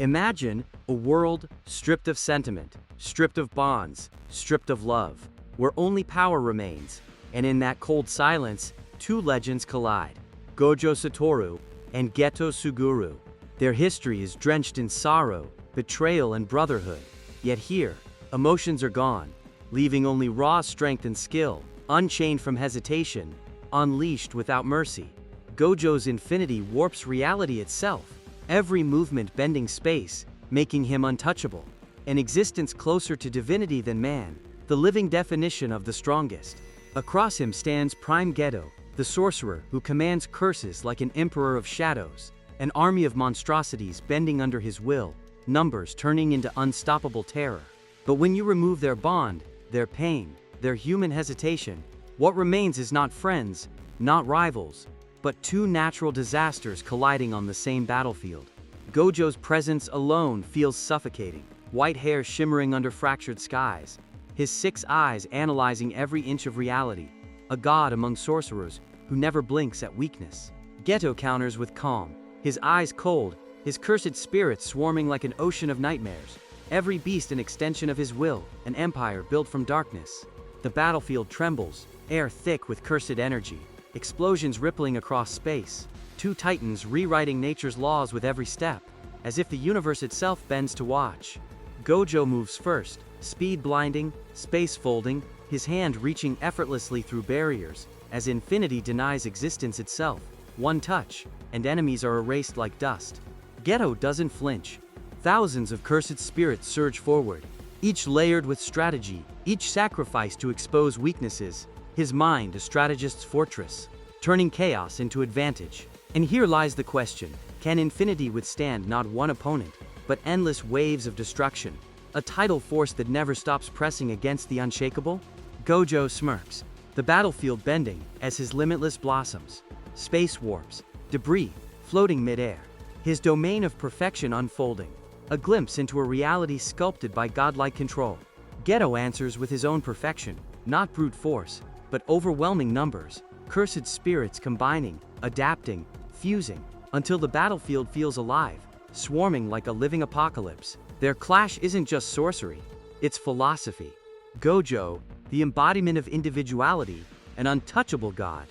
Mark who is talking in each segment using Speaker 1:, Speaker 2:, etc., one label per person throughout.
Speaker 1: Imagine a world stripped of sentiment, stripped of bonds, stripped of love, where only power remains, and in that cold silence, two legends collide, Gojo Satoru and Geto Suguru. Their history is drenched in sorrow, betrayal, and brotherhood. Yet here, emotions are gone, leaving only raw strength and skill, unchained from hesitation, unleashed without mercy. Gojo's infinity warps reality itself, every movement bending space, making him untouchable. An existence closer to divinity than man, the living definition of the strongest. Across him stands Prime Geto, the sorcerer who commands curses like an emperor of shadows, an army of monstrosities bending under his will, numbers turning into unstoppable terror. But when you remove their bond, their pain, their human hesitation, what remains is not friends, not rivals, but two natural disasters colliding on the same battlefield. Gojo's presence alone feels suffocating, white hair shimmering under fractured skies, his 6 eyes analyzing every inch of reality, a god among sorcerers who never blinks at weakness. Geto counters with calm, his eyes cold, his cursed spirit swarming like an ocean of nightmares, every beast an extension of his will, an empire built from darkness. The battlefield trembles, air thick with cursed energy, explosions rippling across space, two titans rewriting nature's laws with every step, as if the universe itself bends to watch. Gojo moves first, speed blinding, space folding, his hand reaching effortlessly through barriers, as infinity denies existence itself. One touch, and enemies are erased like dust. Geto doesn't flinch. Thousands of cursed spirits surge forward, each layered with strategy, each sacrificed to expose weaknesses, his mind a strategist's fortress, turning chaos into advantage. And here lies the question, can infinity withstand not one opponent, but endless waves of destruction? A tidal force that never stops pressing against the unshakable? Gojo smirks, the battlefield bending as his limitless blossoms, space warps, debris floating midair, his domain of perfection unfolding, a glimpse into a reality sculpted by godlike control. Geto answers with his own perfection, not brute force, but overwhelming numbers, cursed spirits combining, adapting, fusing, until the battlefield feels alive, swarming like a living apocalypse. Their clash isn't just sorcery, it's philosophy. Gojo, the embodiment of individuality, an untouchable god,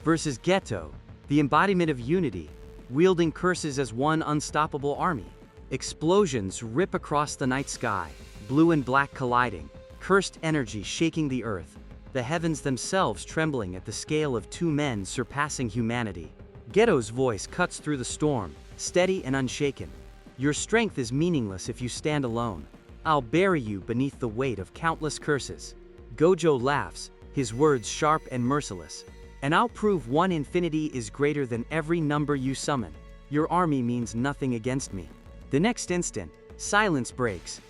Speaker 1: versus Geto, the embodiment of unity, wielding curses as one unstoppable army. Explosions rip across the night sky, blue and black colliding, cursed energy shaking the earth, the heavens themselves trembling at the scale of two men surpassing humanity. Geto's voice cuts through the storm, steady and unshaken. Your strength is meaningless if you stand alone. I'll bury you beneath the weight of countless curses. Gojo laughs, his words sharp and merciless. And I'll prove one infinity is greater than every number you summon. Your army means nothing against me. The next instant, silence breaks.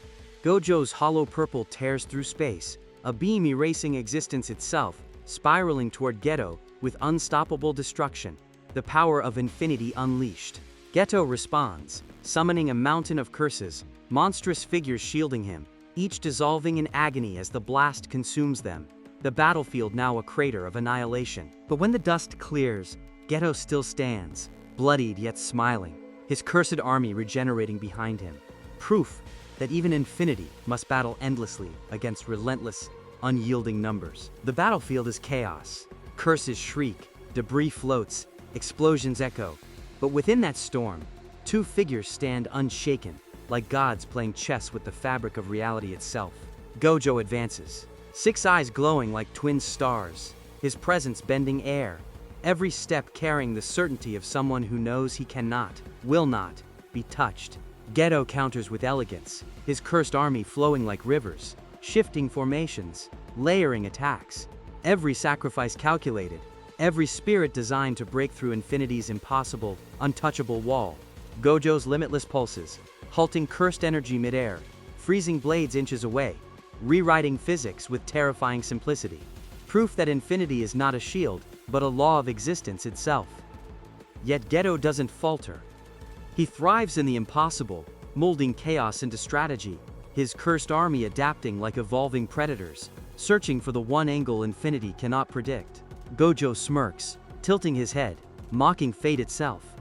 Speaker 1: Gojo's hollow purple tears through space, a beam erasing existence itself, spiraling toward Geto with unstoppable destruction, the power of infinity unleashed. Geto responds, summoning a mountain of curses, monstrous figures shielding him, each dissolving in agony as the blast consumes them, the battlefield now a crater of annihilation. But when the dust clears, Geto still stands, bloodied yet smiling, his cursed army regenerating behind him. Proof that even infinity must battle endlessly against relentless, unyielding numbers. The battlefield is chaos. Curses shriek, debris floats, explosions echo. But within that storm, two figures stand unshaken, like gods playing chess with the fabric of reality itself. Gojo advances, 6 eyes glowing like twin stars, his presence bending air, every step carrying the certainty of someone who knows he cannot, will not, be touched. Geto counters with elegance, his cursed army flowing like rivers, shifting formations, layering attacks, every sacrifice calculated, every spirit designed to break through infinity's impossible, untouchable wall. Gojo's limitless pulses, halting cursed energy midair, freezing blades inches away, rewriting physics with terrifying simplicity. Proof that infinity is not a shield, but a law of existence itself. Yet Geto doesn't falter. He thrives in the impossible, molding chaos into strategy, his cursed army adapting like evolving predators, searching for the one angle infinity cannot predict. Gojo smirks, tilting his head, mocking fate itself.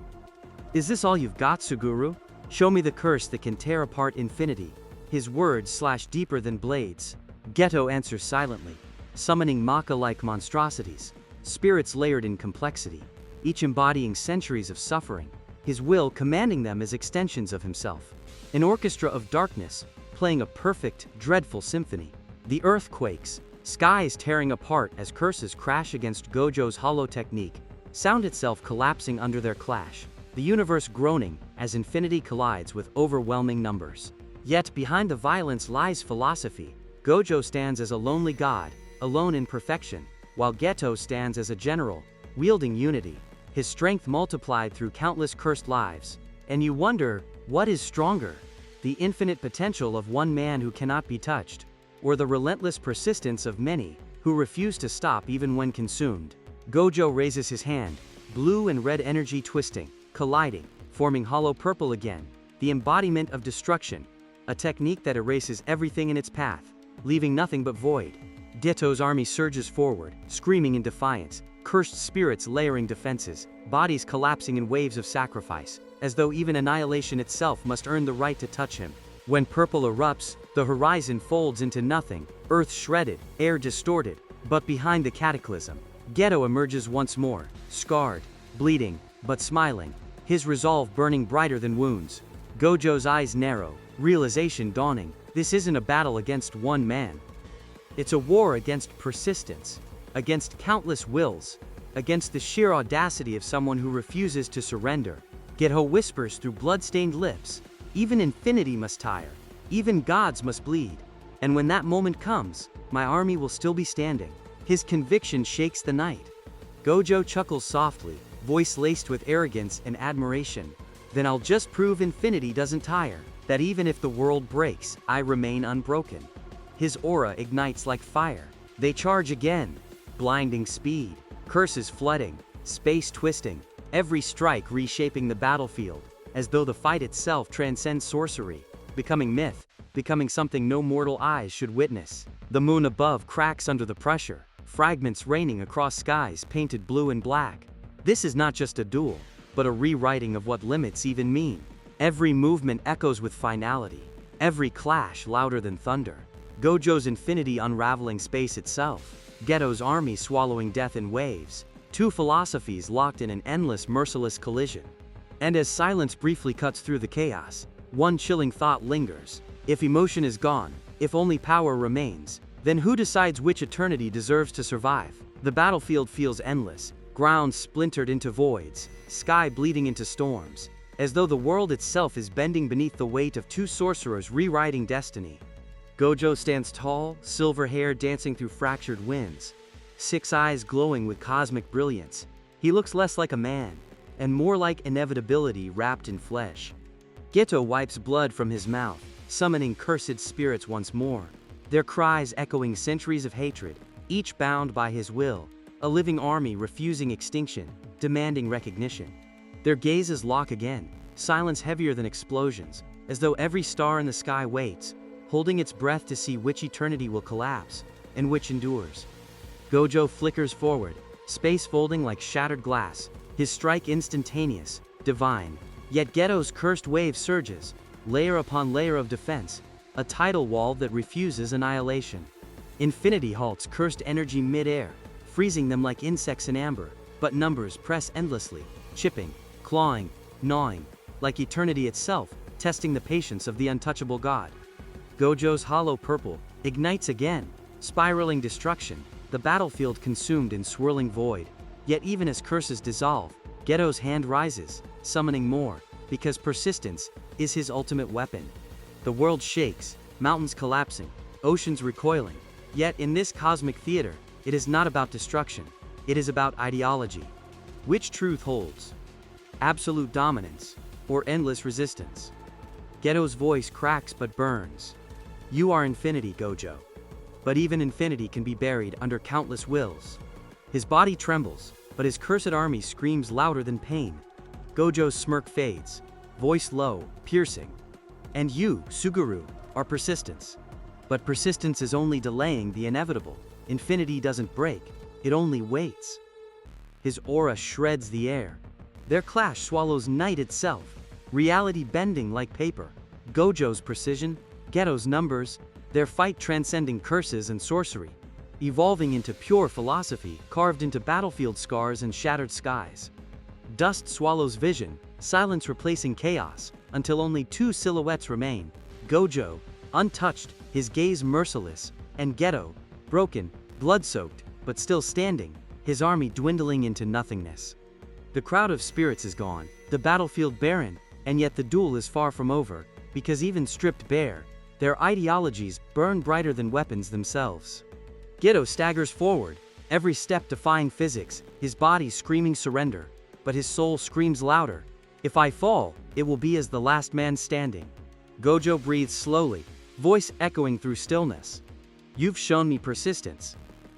Speaker 1: Is this all you've got, Suguru? Show me the curse that can tear apart infinity. His words slash deeper than blades. Geto answers silently, summoning Maka-like monstrosities, spirits layered in complexity, each embodying centuries of suffering, his will commanding them as extensions of himself. An orchestra of darkness, playing a perfect, dreadful symphony. The earth quakes, skies tearing apart as curses crash against Gojo's hollow technique, sound itself collapsing under their clash, the universe groaning as infinity collides with overwhelming numbers. Yet behind the violence lies philosophy. Gojo stands as a lonely god, alone in perfection, while Geto stands as a general, wielding unity, his strength multiplied through countless cursed lives. And you wonder, what is stronger? The infinite potential of one man who cannot be touched, or the relentless persistence of many, who refuse to stop even when consumed? Gojo raises his hand, blue and red energy twisting, colliding, forming hollow purple again, the embodiment of destruction, a technique that erases everything in its path, leaving nothing but void. Geto's army surges forward, screaming in defiance, cursed spirits layering defenses, bodies collapsing in waves of sacrifice, as though even annihilation itself must earn the right to touch him. When purple erupts, the horizon folds into nothing, earth shredded, air distorted, but behind the cataclysm, Geto emerges once more, scarred, bleeding, but smiling, his resolve burning brighter than wounds. Gojo's eyes narrow, realization dawning, this isn't a battle against one man. It's a war against persistence, against countless wills, against the sheer audacity of someone who refuses to surrender. Geto whispers through blood-stained lips, even infinity must tire, even gods must bleed. And when that moment comes, my army will still be standing. His conviction shakes the night. Gojo chuckles softly, voice laced with arrogance and admiration. Then I'll just prove infinity doesn't tire, that even if the world breaks, I remain unbroken. His aura ignites like fire. They charge again. Blinding speed, curses flooding, space twisting, every strike reshaping the battlefield, as though the fight itself transcends sorcery, becoming myth, becoming something no mortal eyes should witness. The moon above cracks under the pressure, fragments raining across skies painted blue and black. This is not just a duel, but a rewriting of what limits even mean. Every movement echoes with finality, every clash louder than thunder. Gojo's infinity unraveling space itself, Geto's army swallowing death in waves, two philosophies locked in an endless merciless collision. And as silence briefly cuts through the chaos, one chilling thought lingers. If emotion is gone, if only power remains, then who decides which eternity deserves to survive? The battlefield feels endless, ground splintered into voids, sky bleeding into storms, as though the world itself is bending beneath the weight of two sorcerers rewriting destiny. Gojo stands tall, silver hair dancing through fractured winds, six eyes glowing with cosmic brilliance. He looks less like a man, and more like inevitability wrapped in flesh. Geto wipes blood from his mouth, summoning cursed spirits once more, their cries echoing centuries of hatred, each bound by his will, a living army refusing extinction, demanding recognition. Their gazes lock again, silence heavier than explosions, as though every star in the sky waits, holding its breath to see which eternity will collapse, and which endures. Gojo flickers forward, space folding like shattered glass, his strike instantaneous, divine. Yet Geto's cursed wave surges, layer upon layer of defense, a tidal wall that refuses annihilation. Infinity halts cursed energy mid-air, freezing them like insects in amber, but numbers press endlessly, chipping, clawing, gnawing, like eternity itself, testing the patience of the untouchable god. Gojo's hollow purple ignites again, spiraling destruction, the battlefield consumed in swirling void. Yet even as curses dissolve, Geto's hand rises, summoning more, because persistence is his ultimate weapon. The world shakes, mountains collapsing, oceans recoiling. Yet in this cosmic theater, it is not about destruction, it is about ideology. Which truth holds? Absolute dominance, or endless resistance? Geto's voice cracks but burns. You are infinity, Gojo. But even infinity can be buried under countless wills. His body trembles, but his cursed army screams louder than pain. Gojo's smirk fades, voice low, piercing. And you, Suguru, are persistence. But persistence is only delaying the inevitable. Infinity doesn't break, it only waits. His aura shreds the air. Their clash swallows night itself, reality bending like paper. Gojo's precision, Geto's numbers, their fight transcending curses and sorcery, evolving into pure philosophy carved into battlefield scars and shattered skies. Dust swallows vision, silence replacing chaos, until only two silhouettes remain: Gojo, untouched, his gaze merciless, and Geto, broken, blood-soaked, but still standing, his army dwindling into nothingness. The crowd of spirits is gone, the battlefield barren, and yet the duel is far from over, because even stripped bare, their ideologies burn brighter than weapons themselves. Geto staggers forward, every step defying physics, his body screaming surrender, but his soul screams louder: "If I fall, it will be as the last man standing." Gojo breathes slowly, voice echoing through stillness. "You've shown me persistence.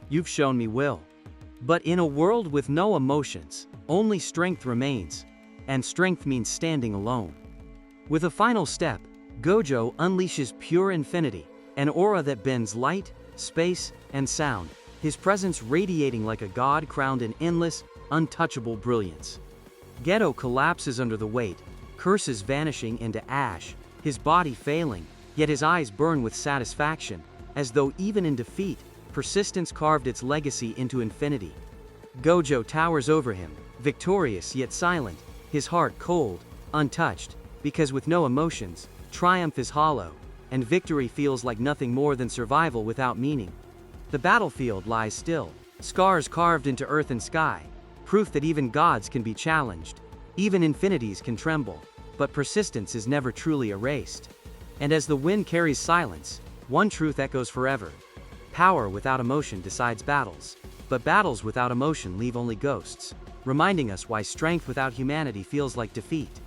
Speaker 1: You've shown me will. But in a world with no emotions, only strength remains, and strength means standing alone." With a final step, Gojo unleashes pure infinity, an aura that bends light, space, and sound, his presence radiating like a god crowned in endless, untouchable brilliance. Geto collapses under the weight, curses vanishing into ash, his body failing, yet his eyes burn with satisfaction, as though even in defeat, persistence carved its legacy into infinity. Gojo towers over him, victorious yet silent, his heart cold, untouched, because with no emotions, triumph is hollow, and victory feels like nothing more than survival without meaning. The battlefield lies still, scars carved into earth and sky, proof that even gods can be challenged, even infinities can tremble, but persistence is never truly erased. And as the wind carries silence, one truth echoes forever: power without emotion decides battles, but battles without emotion leave only ghosts, reminding us why strength without humanity feels like defeat.